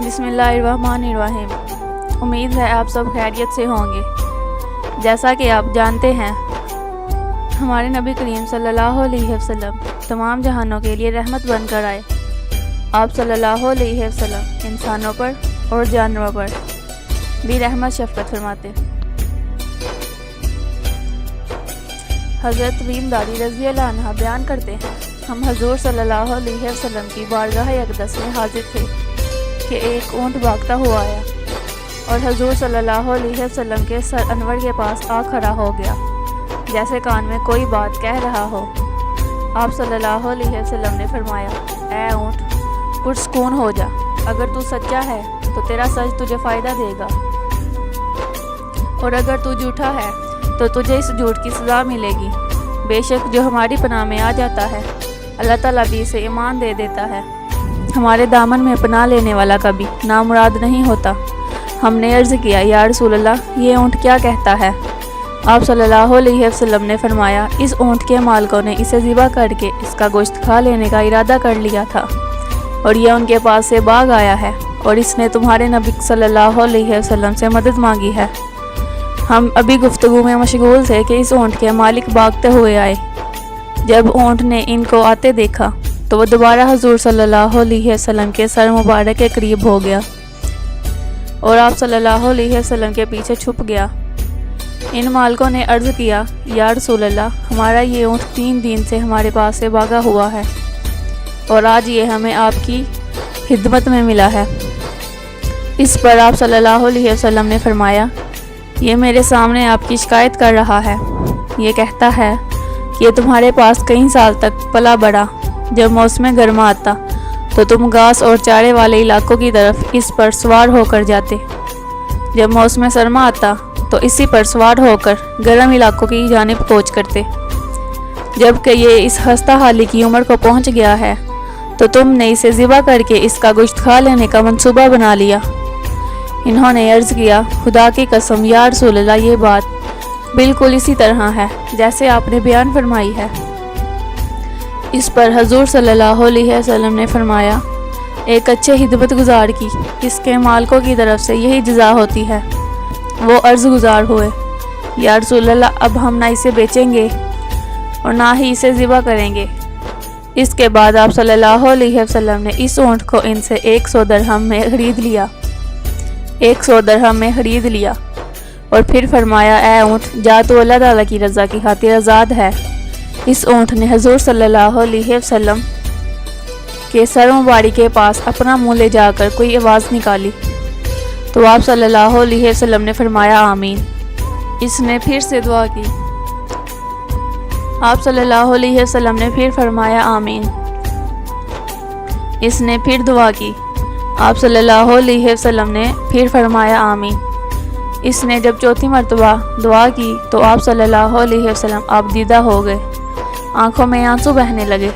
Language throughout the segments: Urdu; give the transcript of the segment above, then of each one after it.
بسم اللہ الرحمن الرحیم۔ امید ہے آپ سب خیریت سے ہوں گے۔ جیسا کہ آپ جانتے ہیں، ہمارے نبی کریم صلی اللہ علیہ وسلم تمام جہانوں کے لیے رحمت بن کر آئے۔ آپ صلی اللہ علیہ وسلم انسانوں پر اور جانوروں پر بھی رحمت شفقت فرماتے۔ حضرت ریم دادی رضی اللہ عنہ بیان کرتے ہیں، ہم حضور صلی اللہ علیہ وسلم کی بارگاہ اقدس میں حاضر تھے کہ ایک اونٹ بھاگتا ہوا آیا اور حضور صلی اللہ علیہ وسلم کے سر انور کے پاس آ کھڑا ہو گیا، جیسے کان میں کوئی بات کہہ رہا ہو۔ آپ صلی اللہ علیہ وسلم نے فرمایا، اے اونٹ، پرسکون ہو جا، اگر تو سچا ہے تو تیرا سچ تجھے فائدہ دے گا، اور اگر تو جھوٹا ہے تو تجھے اس جھوٹ کی سزا ملے گی۔ بے شک جو ہماری پناہ میں آ جاتا ہے، اللہ تعالیٰ بھی اسے ایمان دے دیتا ہے۔ ہمارے دامن میں پناہ لینے والا کبھی نامراد نہیں ہوتا۔ ہم نے عرض کیا، یا رسول اللہ، یہ اونٹ کیا کہتا ہے؟ آپ صلی اللہ علیہ وسلم نے فرمایا، اس اونٹ کے مالکوں نے اسے ذبح کر کے اس کا گوشت کھا لینے کا ارادہ کر لیا تھا، اور یہ ان کے پاس سے بھاگ آیا ہے، اور اس نے تمہارے نبی صلی اللہ علیہ وسلم سے مدد مانگی ہے۔ ہم ابھی گفتگو میں مشغول تھے کہ اس اونٹ کے مالک بھاگتے ہوئے آئے۔ جب اونٹ نے ان کو آتے دیکھا تو وہ دوبارہ حضور صلی اللہ علیہ وسلم کے سر مبارک کے قریب ہو گیا اور آپ صلی اللہ علیہ وسلم کے پیچھے چھپ گیا۔ ان مالکوں نے عرض کیا، یا رسول اللہ، ہمارا یہ اونٹ 3 دن سے ہمارے پاس سے بھاگا ہوا ہے، اور آج یہ ہمیں آپ کی خدمت میں ملا ہے۔ اس پر آپ صلی اللہ علیہ وسلم نے فرمایا، یہ میرے سامنے آپ کی شکایت کر رہا ہے۔ یہ کہتا ہے کہ یہ تمہارے پاس کئی سال تک پلا بڑھا، جب موسم گرما آتا تو تم گھاس اور چارے والے علاقوں کی طرف اس پر سوار ہو کر جاتے، جب موسم سرما آتا تو اسی پر سوار ہو کر گرم علاقوں کی جانب کوچ کرتے۔ جب کہ یہ اس خستہ حالی کی عمر کو پہنچ گیا ہے تو تم نے اسے ذبح کر کے اس کا گوشت کھا لینے کا منصوبہ بنا لیا۔ انہوں نے عرض کیا، خدا کی قسم یا رسول اللہ، یہ بات بالکل اسی طرح ہے جیسے آپ نے بیان فرمائی ہے۔ اس پر حضور صلی اللہ علیہ وسلم نے فرمایا، ایک اچھے خدمت گزار کی اس کے مالکوں کی طرف سے یہی جزا ہوتی ہے۔ وہ عرض گزار ہوئے، یا رسول اللہ، اب ہم نہ اسے بیچیں گے اور نہ ہی اسے ذبح کریں گے۔ اس کے بعد آپ صلی اللہ علیہ وسلم نے اس اونٹ کو ان سے 100 درہم میں خرید لیا 100 درہم میں خرید لیا اور پھر فرمایا، اے اونٹ، جا تو اللہ تعالیٰ کی رضا کی خاطر آزاد ہے۔ اس اونٹ نے حضور صلی اللہ علیہ وسلم کے سر مبارک کے پاس اپنا منہ لے جا کر کوئی آواز نکالی تو آپ صلی اللہ علیہ وسلم نے فرمایا، آمین۔ اس نے پھر سے دعا کی۔ آپ صلی اللہ علیہ وسلم نے پھر فرمایا، آمین۔ اس نے پھر دعا کی۔ آپ صلی اللہ علیہ وسلم نے پھر فرمایا، آمین۔ اس نے جب چوتھی مرتبہ دعا کی تو آپ صلی اللہ علیہ وسلم آپ دیدہ ہو گئے، آنکھوں میں آنسو بہنے لگے۔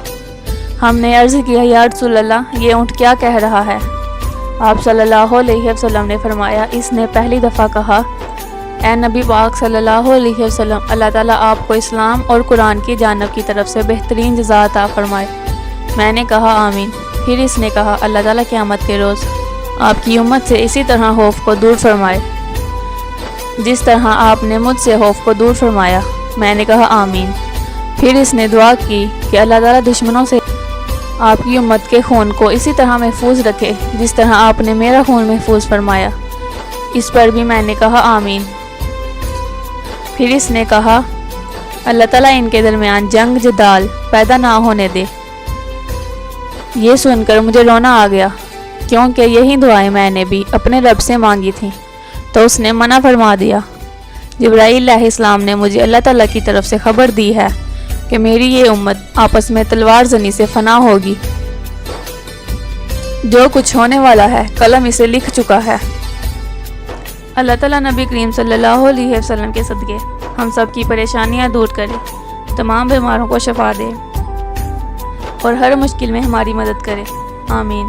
ہم نے عرض کیا، یا رسول اللہ، یہ اونٹ کیا کہہ رہا ہے؟ آپ صلی اللہ علیہ وسلم نے فرمایا، اس نے پہلی دفعہ کہا، اے نبی پاک صلی اللہ علیہ وسلم، اللہ تعالیٰ آپ کو اسلام اور قرآن کی جانب کی طرف سے بہترین جزا عطا فرمائے۔ میں نے کہا، آمین۔ پھر اس نے کہا، اللہ تعالیٰ قیامت کے روز آپ کی امت سے اسی طرح خوف کو دور فرمائے جس طرح آپ نے مجھ سے خوف کو دور فرمایا۔ میں نے کہا، آمین۔ پھر اس نے دعا کی کہ اللہ تعالیٰ دشمنوں سے آپ کی امت کے خون کو اسی طرح محفوظ رکھے جس طرح آپ نے میرا خون محفوظ فرمایا۔ اس پر بھی میں نے کہا، آمین۔ پھر اس نے کہا، اللہ تعالیٰ ان کے درمیان جنگ جدال پیدا نہ ہونے دے۔ یہ سن کر مجھے رونا آ گیا، کیونکہ یہی دعائیں میں نے بھی اپنے رب سے مانگی تھیں، تو اس نے منع فرما دیا۔ جبرائیل علیہ السلام نے مجھے اللہ تعالیٰ کی طرف سے خبر دی ہے کہ میری یہ امت آپس میں تلوار زنی سے فنا ہوگی۔ جو کچھ ہونے والا ہے قلم اسے لکھ چکا ہے۔ اللہ تعالیٰ نبی کریم صلی اللہ علیہ وسلم کے صدقے ہم سب کی پریشانیاں دور کرے، تمام بیماروں کو شفا دے اور ہر مشکل میں ہماری مدد کرے، آمین۔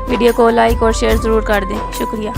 ویڈیو کو لائک اور شیئر ضرور کر دیں، شکریہ۔